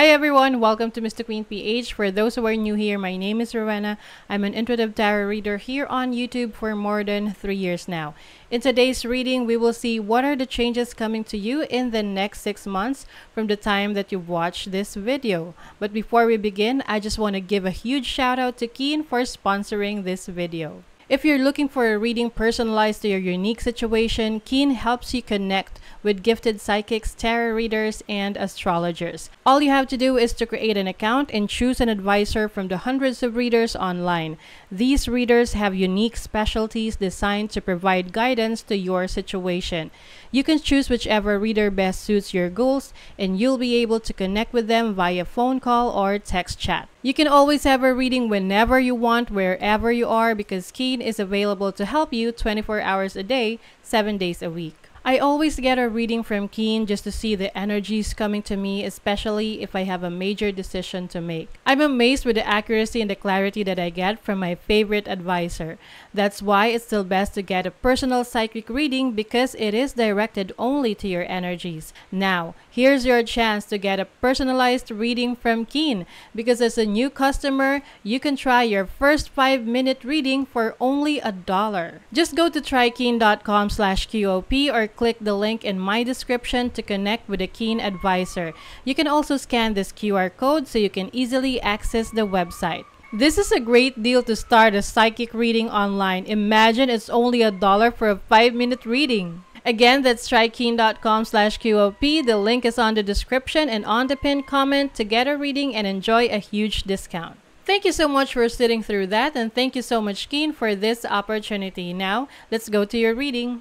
Hi everyone, welcome to Mr. Queen PH. For those who are new here, my name is Rowena. I'm an intuitive tarot reader here on YouTube for more than 3 years now. In today's reading, we will see what are the changes coming to you in the next 6 months from the time that you watch this video. But before we begin, I just want to give a huge shout out to Keen for sponsoring this video. If you're looking for a reading personalized to your unique situation, Keen helps you connect with gifted psychics, tarot readers, and astrologers. All you have to do is to create an account and choose an advisor from the hundreds of readers online. These readers have unique specialties designed to provide guidance to your situation. You can choose whichever reader best suits your goals, and you'll be able to connect with them via phone call or text chat. You can always have a reading whenever you want, wherever you are, because Keen is available to help you 24 hours a day, 7 days a week. I always get a reading from Keen just to see the energies coming to me, especially if I have a major decision to make. I'm amazed with the accuracy and the clarity that I get from my favorite advisor. That's why it's still best to get a personal psychic reading because it is directed only to your energies. Now, here's your chance to get a personalized reading from Keen because as a new customer, you can try your first 5-minute reading for only $1. Just go to trykeen.com/QOP or click the link in my description to connect with a Keen advisor. You can also scan this QR code so you can easily access the website. This is a great deal to start a psychic reading online. Imagine it's only $1 for a 5-minute reading. Again, that's trykeen.com/QOP. The link is on the description and on the pinned comment to get a reading and enjoy a huge discount. Thank you so much for sitting through that, and thank you so much, Keen, for this opportunity. Now, let's go to your reading.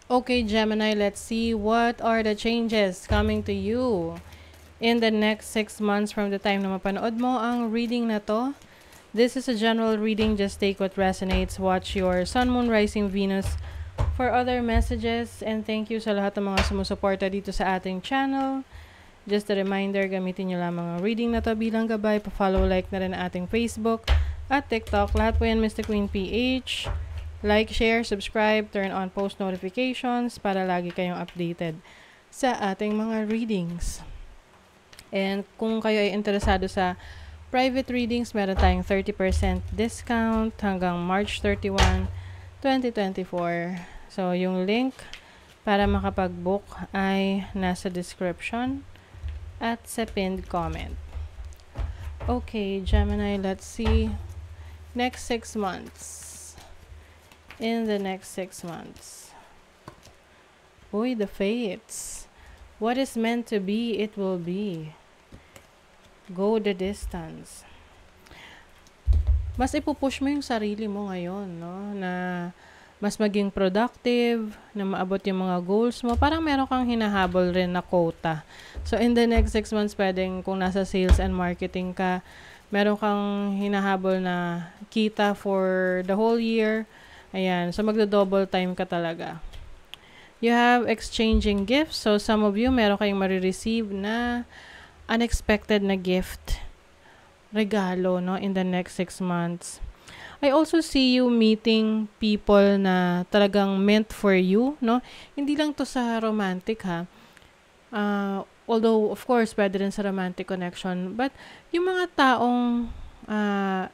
Okay, Gemini, let's see what are the changes coming to you in the next 6 months from the time na mapanood mo ang reading na to. This is a general reading. Just take what resonates. Watch your Sun, Moon, Rising, Venus for other messages. And thank you sa lahat ng mga sumusuporta dito sa ating channel. Just a reminder, gamitin nyo lamang ang reading na to bilang gabay. Pa-follow, like na rin ating Facebook at TikTok. Lahat po yan Mr. Queen PH. Like, share, subscribe, turn on post notifications para lagi kayong updated sa ating mga readings. And kung kayo ay interesado sa private readings, meron tayong 30% discount hanggang March 31, 2024. So, yung link para makapag-book ay nasa description at sa pinned comment. Okay, Gemini, let's see. Next 6 months. In the next 6 months. Uy, the fates. What is meant to be, it will be. Go the distance. Mas ipupush mo yung sarili mo ngayon, no? Na mas maging productive, na maabot yung mga goals mo. Parang meron kang hinahabol rin na quota. So, in the next 6 months, pwedeng kung nasa sales and marketing ka, meron kang hinahabol na kita for the whole year. Ayan. So, magdo-double time ka talaga. You have exchanging gifts. So, some of you, meron kayong marireceive na unexpected na gift. Regalo, no? In the next 6 months. I also see you meeting people na talagang meant for you, no? Hindi lang to sa romantic, ha? Although, of course, pwede rin sa romantic connection. But, yung mga taong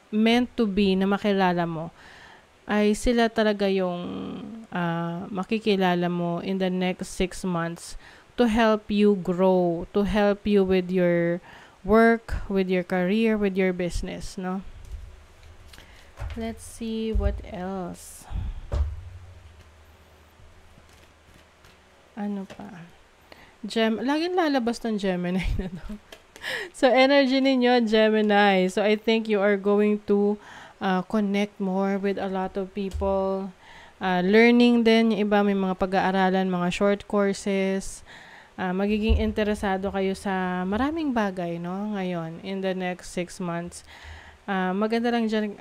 meant to be na makilala mo, ay sila talaga yung makikilala mo in the next 6 months to help you grow, to help you with your work, with your career, with your business, no? Let's see what else. Ano pa? Laging lalabas ng Gemini na to. So, energy ninyo, Gemini. So, I think you are going to connect more with a lot of people. Learning din, yung iba may mga pag-aaralan, mga short courses. Magiging interesado kayo sa maraming bagay, no? Ngayon, in the next 6 months. Maganda lang dyan,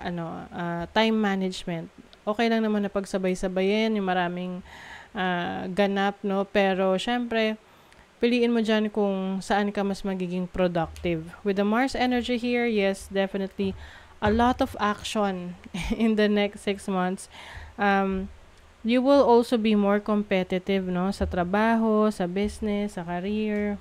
time management. Okay lang naman na pagsabay-sabayin, yung maraming ganap, no? Pero, syempre, piliin mo dyan kung saan ka mas magiging productive. With the Mars energy here, yes, definitely, a lot of action in the next 6 months. You will also be more competitive, no? Sa trabaho, sa business, sa career.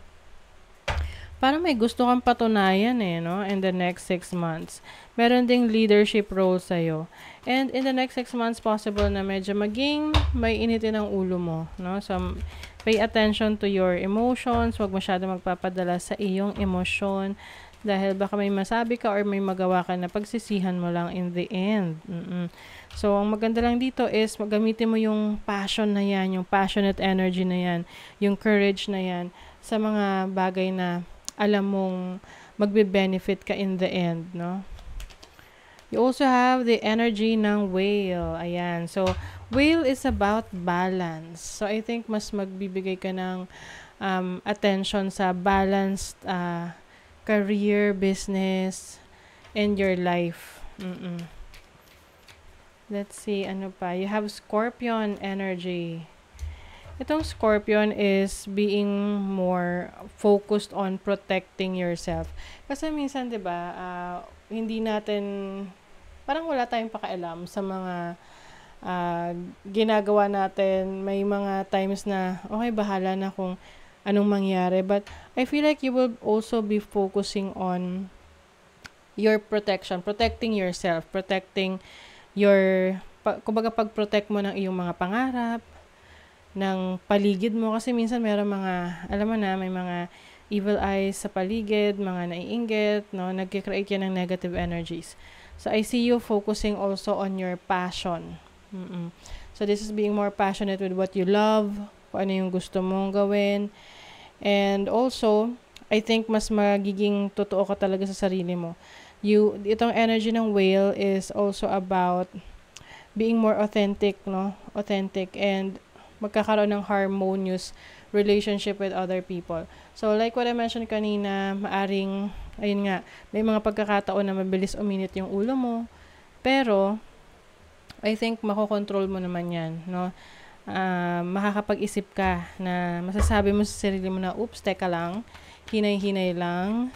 Parang may gusto kang patunayan eh, no? In the next 6 months. Meron ding leadership role sa'yo. And in the next 6 months, possible na medyo maging may initin ang ulo mo, no? So, pay attention to your emotions. Huwag masyado magpapadala sa iyong emosyon. Dahil baka may masabi ka or may magawa ka na pagsisihan mo lang in the end. So, ang maganda lang dito is gamitin mo yung passion na yan, yung passionate energy na yan, yung courage na yan sa mga bagay na alam mong magbe-benefit ka in the end, no? You also have the energy ng whale. Ayan. So, whale is about balance. So, I think mas magbibigay ka ng attention sa balanced career, business, and your life. Let's see, ano pa? You have Scorpion energy. Itong Scorpion is being more focused on protecting yourself. Kasi minsan, 'di ba, hindi natin parang wala tayong pakialam sa mga ginagawa natin. May mga times na okay, bahala na kung anong mangyari. But I feel like you will also be focusing on your protection, protecting yourself, protecting your kumbaga pag-protect mo ng iyong mga pangarap, ng paligid mo kasi minsan meron mga alam mo na may mga evil eyes sa paligid, mga naiinggit, no, nagki-create yan ng negative energies. So I see you focusing also on your passion. So this is being more passionate with what you love, kung ano yung gusto mong gawin. And also, I think mas magiging totoo ka talaga sa sarili mo. Itong energy ng whale is also about being more authentic, no? Authentic and magkakaroon ng harmonious relationship with other people. So, like what I mentioned kanina, maaring, ayun nga, may mga pagkakataon na mabilis uminit yung ulo mo. Pero, I think makokontrol mo naman yan, no? Makakapag-isip ka na masasabi mo sa sarili mo na, oops, teka lang, hinay-hinay lang,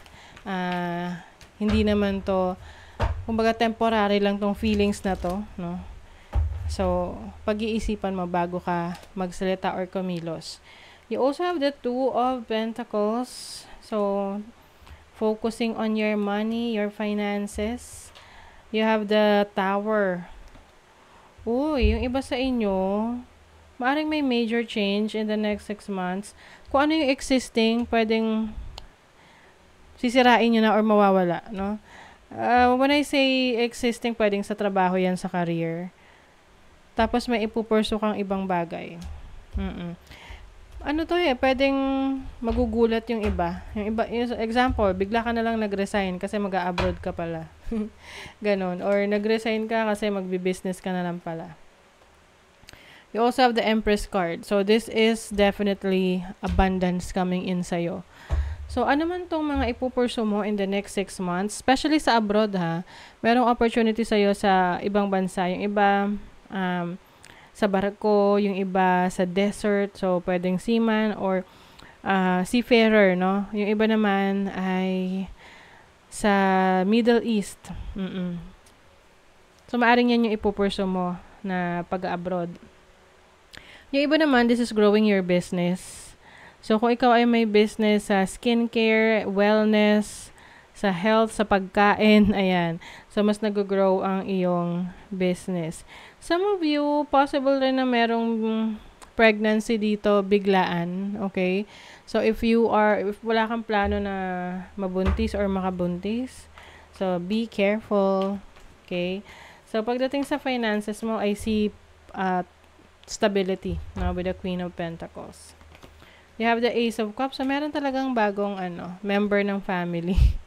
hindi naman to, kumbaga temporary lang tong feelings na to, no? So, pag-iisipan mo bago ka magsalita or kumilos. You also have the Two of Pentacles. So, focusing on your money, your finances. You have the Tower. Uy, yung iba sa inyo, maaring may major change in the next 6 months. Kung ano yung existing, pwedeng sisirain nyo na or mawawala, no? When I say existing, pwedeng sa trabaho yan, sa career. Tapos may ipupurso kang ibang bagay. Ano to pwedeng magugulat yung iba. Yung example, bigla ka na lang nag-resign kasi mag-a-abroad ka pala. Ganon. Or nag-resign ka kasi magbi-business ka na lang pala. You also have the Empress card. So, this is definitely abundance coming in sa'yo. So, ano man tong mga ipupurso mo in the next 6 months, especially sa abroad merong opportunity sa'yo sa ibang bansa. Yung iba, sa barko, yung iba sa desert, so pwedeng seaman or seafarer, no? Yung iba naman ay sa Middle East. So maaring yan yung ipupurso mo na pag-abroad. Yung iba naman, this is growing your business. So kung ikaw ay may business sa skincare, wellness, sa health, sa pagkain, ayan. So, mas nag-grow ang iyong business. Some of you, possible rin na merong pregnancy dito, biglaan, okay? So, if wala kang plano na mabuntis or makabuntis, so, be careful, okay? So, pagdating sa finances mo, I see stability, no, with the Queen of Pentacles. You have the Ace of Cups, so meron talagang bagong, member ng family.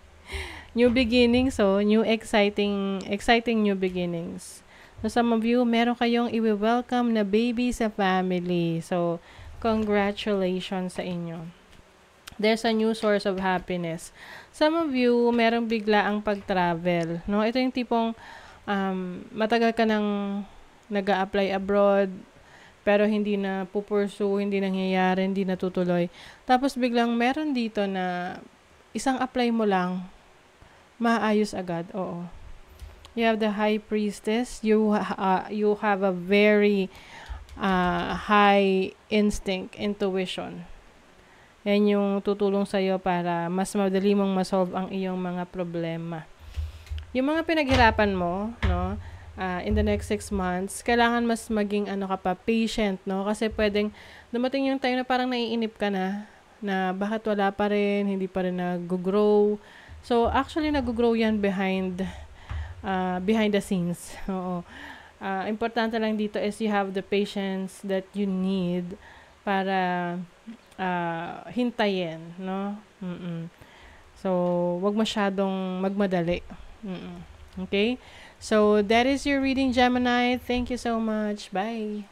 New beginnings, so new exciting new beginnings. So some of you, meron kayong i-welcome na baby sa family. So congratulations sa inyo. There's a new source of happiness. Some of you, merong bigla ang pag-travel, no? Ito yung tipong matagal ka nang nag-a-apply abroad pero hindi na pupursu, hindi nangyayari, hindi natutuloy. Tapos biglang meron dito na isang apply mo lang maayos agad, oo. You have the High Priestess. You have a very high instinct, intuition. Yan yung tutulong sa'yo para mas madali mong masolve ang iyong mga problema. Yung mga pinaghirapan mo, no, in the next 6 months, kailangan mas maging ka pa, patient, no? Kasi pwedeng dumating yung time na parang naiinip ka na bakit wala pa rin, hindi pa rin nag-grow. So, actually, nag-grow yan behind the scenes. Oo. Importante lang dito is you have the patience that you need para hintayin, no? So, wag masyadong magmadali. Okay? So, that is your reading, Gemini. Thank you so much. Bye.